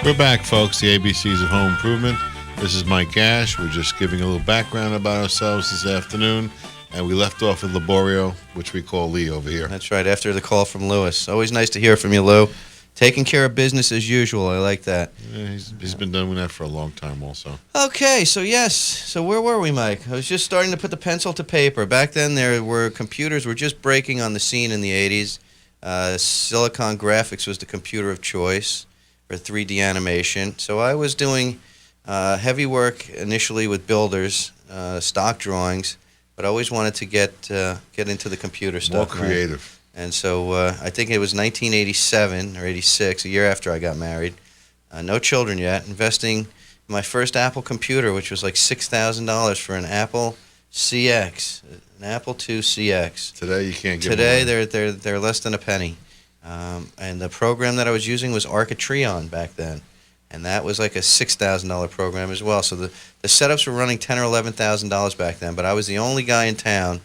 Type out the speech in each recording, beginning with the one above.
We're back, folks. The ABCs of Home Improvement. This is Mike Gash. We're just giving a little background about ourselves this afternoon. And we left off with Laborio, which we call Lee over here. That's right, after the call from Lewis. Always nice to hear from you, Lou. Taking care of business as usual. I like that. Yeah, he's been doing that for a long time also. Okay, so yes. So where were we, Mike? I was just starting to put the pencil to paper. Back then, computers were just breaking on the scene in the 80s. Silicon Graphics was the computer of choice for 3D animation. So I was doing heavy work initially with builders, stock drawings, but I always wanted to get into the computer stuff. More creative. Right? And so I think it was 1987 or 86, a year after I got married. No children yet. Investing in my first Apple computer, which was like $6,000 for an Apple CX, an Apple II CX. Today you can't get Today one. they're less than a penny. And the program that I was using was Architreon back then. And that was like a $6,000 program as well. So the setups were running $10,000 or $11,000 back then. But I was the only guy in town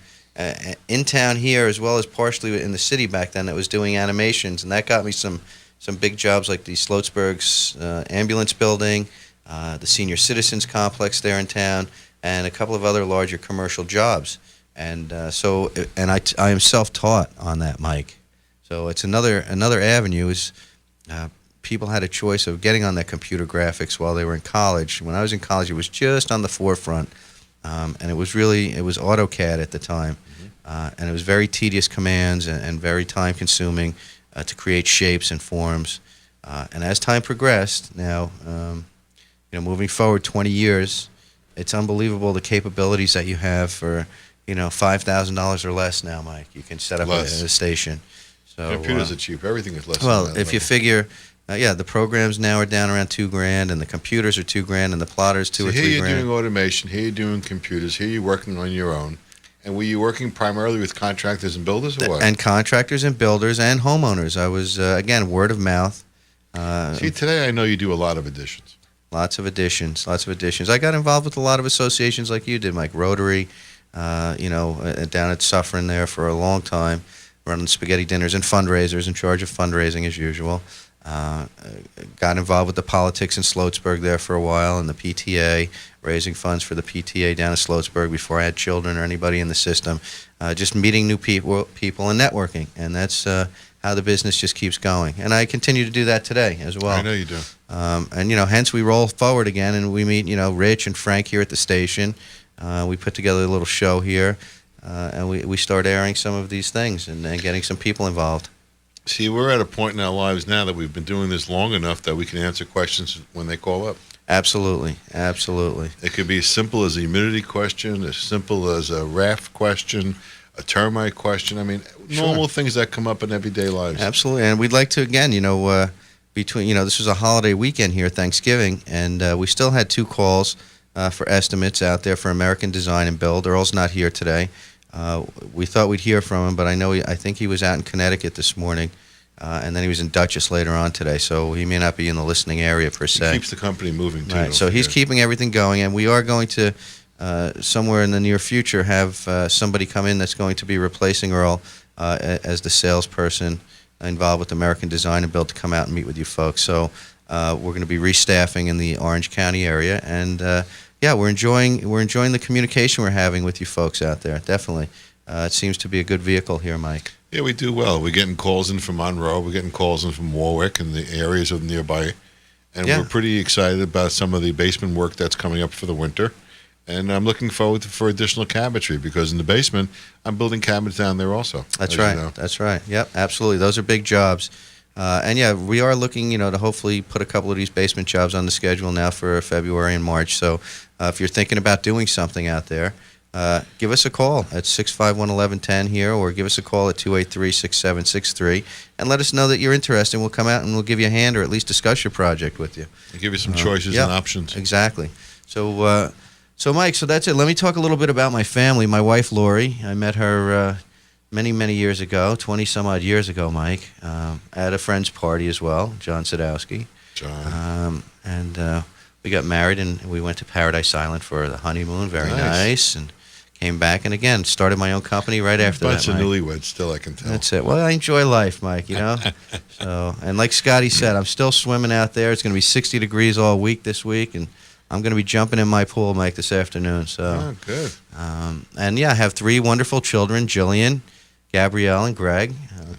here, as well as partially in the city back then, that was doing animations, and that got me some big jobs like the Sloatsburg's ambulance building, the senior citizens complex there in town, and a couple of other larger commercial jobs. And I am self-taught on that, Mike. So it's another avenue is people had a choice of getting on that computer graphics while they were in college. When I was in college, it was just on the forefront. And it was AutoCAD at the time, and it was very tedious commands and very time consuming to create shapes and forms. And as time progressed, now moving forward 20 years, it's unbelievable the capabilities that you have for $5,000 or less now, Mike. You can set up a station. So computers are cheap. Everything is less. Well, than that if you figure. The programs now are down around $2,000, and the computers are $2,000, and the plotters $2,000 or $3,000. Here you're doing automation. Here you're doing computers. Here you're working on your own. And were you working primarily with contractors and builders, or what? And contractors and builders and homeowners. I was again word of mouth. See, today I know you do a lot of additions. Lots of additions. I got involved with a lot of associations like you did, Mike. Rotary, down at Suffern there for a long time, running spaghetti dinners and fundraisers, in charge of fundraising as usual. Got involved with the politics in Sloatsburg there for a while, and the PTA, raising funds for the PTA down in Sloatsburg before I had children or anybody in the system. Just meeting new people and networking, and that's how the business just keeps going. And I continue to do that today as well. I know you do. Hence we roll forward again, and we meet, Rich and Frank here at the station. We put together a little show here, and we start airing some of these things and getting some people involved. See, we're at a point in our lives now that we've been doing this long enough that we can answer questions when they call up. Absolutely. It could be as simple as a humidity question, as simple as a raft question, a termite question. I mean, normal things that come up in everyday lives. Absolutely, and we'd like to, again, this was a holiday weekend here, Thanksgiving, and we still had 2 calls for estimates out there for American Design and Build. Earl's not here today. We thought we'd hear from him, but I think he was out in Connecticut this morning, and then he was in Dutchess later on today, so he may not be in the listening area per se. He keeps the company moving, too. Right, so he's keeping everything going, and we are going to, somewhere in the near future, have somebody come in that's going to be replacing Earl as the salesperson involved with American Design and Build to come out and meet with you folks. So we're going to be restaffing in the Orange County area, and we're enjoying the communication we're having with you folks out there. Definitely, it seems to be a good vehicle here, Mike. Yeah, we do well. We're getting calls in from Monroe. We're getting calls in from Warwick and the areas of nearby, and we're pretty excited about some of the basement work that's coming up for the winter. And I'm looking forward for additional cabinetry, because in the basement, I'm building cabinets down there also. That's right. That's right. Yep, absolutely. Those are big jobs. We are looking, to hopefully put a couple of these basement jobs on the schedule now for February and March. So if you're thinking about doing something out there, give us a call at 651-1110 here, or give us a call at 283-6763, and let us know that you're interested. We'll come out and we'll give you a hand, or at least discuss your project with you. And give you some choices and options. Exactly. So Mike, that's it. Let me talk a little bit about my family. My wife, Lori, I met her many, many years ago, 20-some-odd years ago, Mike, at a friend's party as well, John Sadowski. John. We got married, and we went to Paradise Island for the honeymoon. Very nice. And came back, and again started my own company right after Bunch that. of Mike. newlyweds, still I can tell. That's it. Well, I enjoy life, Mike. So, and like Scotty said, I'm still swimming out there. It's going to be 60 degrees all week this week, and I'm going to be jumping in my pool, Mike, this afternoon. So, Oh, good. and yeah, I have 3 wonderful children: Jillian, Gabrielle, and Greg.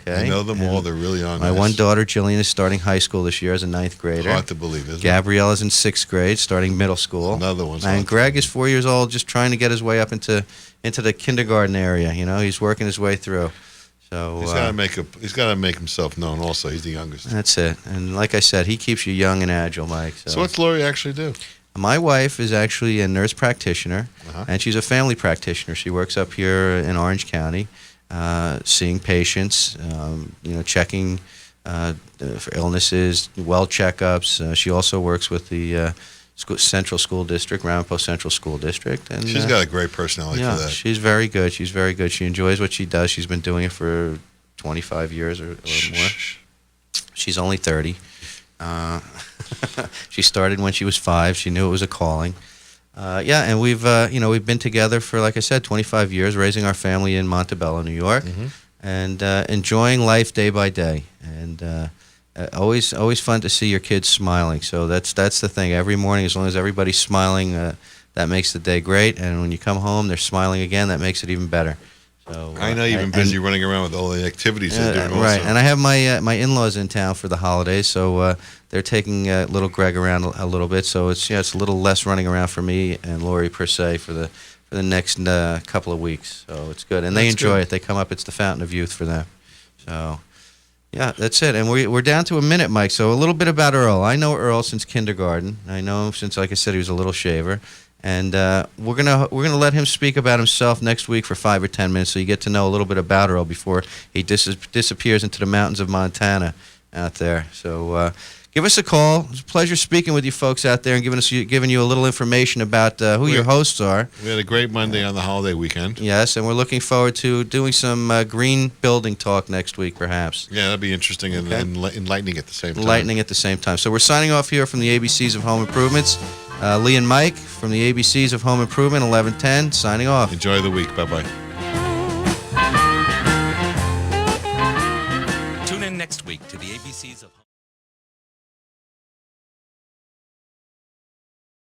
Okay, I know them And all. They're really on. My one daughter, Jillian, is starting high school this year as a 9th grader. Hard to believe, isn't it? Gabrielle is in 6th grade, starting middle school. Another one's And hard to Greg believe. is 4 years old, just trying to get his way up into the kindergarten area. He's working his way through. So He's got to make himself known. Also, he's the youngest. that's it. And like I said, he keeps you young and agile, Mike. So what's Lori actually do? My wife is actually a nurse practitioner, and she's a family practitioner. She works up here in Orange County, seeing patients, checking for illnesses, well checkups. She also works with the Central School District, Ramapo Central School District. And She's got a great personality for that. she's very good. She's very good. She enjoys what she does. She's been doing it for 25 years or more. She's only 30. She started when she was 5. She knew it was a calling. And we've been together for, like I said, 25 years, raising our family in Montebello, New York, and enjoying life day by day. And always fun to see your kids smiling. So that's the thing. Every morning, as long as everybody's smiling, that makes the day great. And when you come home, they're smiling again. That makes it even better. So I know you've been busy running around with all the activities they're doing. Right, Also. and I have my in-laws in town for the holidays, so they're taking little Greg around a little bit. So it's a little less running around for me and Lori per se for the next couple of weeks. So it's good, and they That's enjoy good. it. They come up. It's the fountain of youth for them. So yeah, that's it. And we're down to a minute, Mike. So a little bit about Earl. I know Earl since kindergarten. I know him since, like I said, he was a little shaver. And we're gonna let him speak about himself next week for 5 or 10 minutes, so you get to know a little bit about Earl before he disappears into the mountains of Montana out there. So give us a call. It's a pleasure speaking with you folks out there and giving you a little information about who your hosts are. We had a great Monday on the holiday weekend. Yes, and we're looking forward to doing some green building talk next week, perhaps. Yeah, that'd be interesting and enlightening at the same time. Enlightening at the same time. So we're signing off here from the ABCs of Home Improvements. Lee and Mike from the ABCs of Home Improvement, 1110, signing off. Enjoy the week. Bye-bye. Tune in next week to the ABCs of